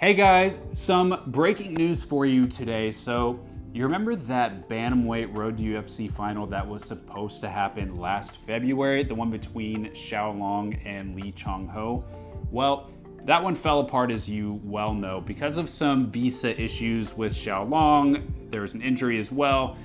Hey guys, some breaking news for you today. So you remember that bantamweight Road to UFC final that was supposed to happen last February, the one between Xiao and Chang? Well, that one fell apart, as you well know, because of some visa issues with Xiao. There was an injury as well.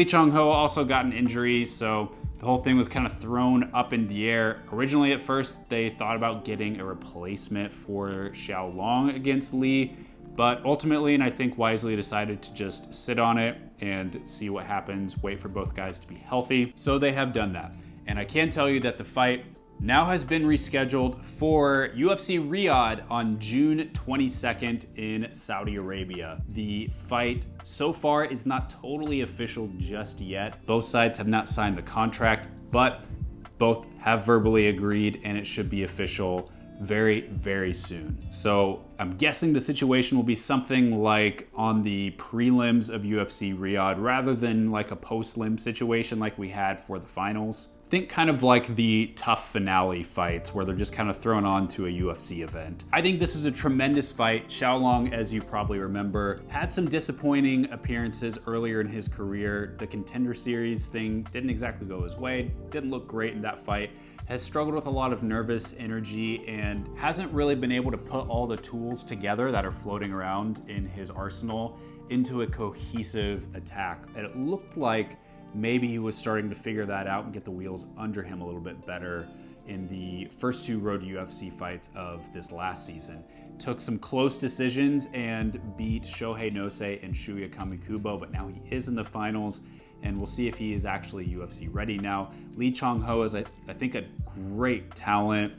Chang also got an injury, so the whole thing was kind of thrown up in the air. Originally, at first, they thought about getting a replacement for Xiao against Li, but ultimately, and I think wisely, decided to just sit on it and see what happens, wait for both guys to be healthy. So they have done that. And I can tell you that the fight now has been rescheduled for UFC Riyadh on June 22nd in Saudi Arabia. The fight so far is not totally official just yet. Both sides have not signed the contract, but both have verbally agreed, and it should be official very, very soon. So I'm guessing the situation will be something like on the prelims of UFC Riyadh rather than like a post-lim situation like we had for the finals. Think kind of like the tough finale fights where they're just kind of thrown on to a UFC event. I think this is a tremendous fight. Xiao, as you probably remember, had some disappointing appearances earlier in his career. The Contender Series thing didn't exactly go his way, didn't look great in that fight, has struggled with a lot of nervous energy and hasn't really been able to put all the tools together that are floating around in his arsenal into a cohesive attack. And it looked like maybe he was starting to figure that out and get the wheels under him a little bit better in the first two Road to UFC fights of this last season. Took some close decisions and beat Shohei Nosei and Shuya Kamikubo, but now he is in the finals, and we'll see if he is actually UFC ready now. Chang is, I think, a great talent,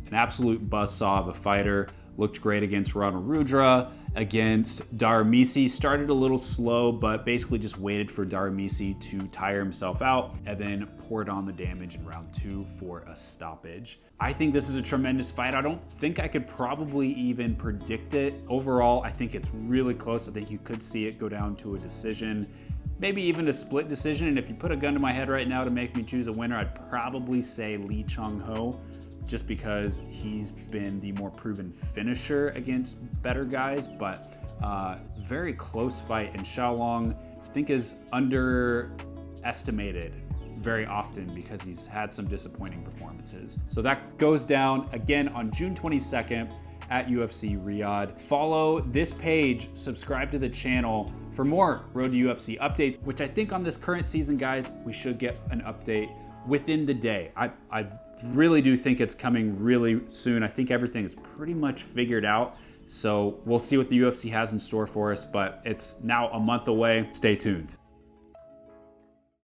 an absolute buzzsaw of a fighter. Looked great against Ronald Rudra, against Daramisi. Started a little slow, but basically just waited for Daramisi to tire himself out and then poured on the damage in round 2 for a stoppage. I think this is a tremendous fight. I don't think I could probably even predict it. Overall, I think it's really close. I think you could see it go down to a decision, maybe even a split decision. And if you put a gun to my head right now to make me choose a winner, I'd probably say Chang, just because he's been the more proven finisher against better guys, but very close fight. And Xiao, I think, is underestimated very often because he's had some disappointing performances. So that goes down again on June 22nd at UFC Riyadh. Follow this page, subscribe to the channel for more Road to UFC updates, which I think on this current season, guys, we should get an update within the day. I really do think it's coming really soon. I think everything is pretty much figured out. So we'll see what the UFC has in store for us, but it's now a month away. Stay tuned.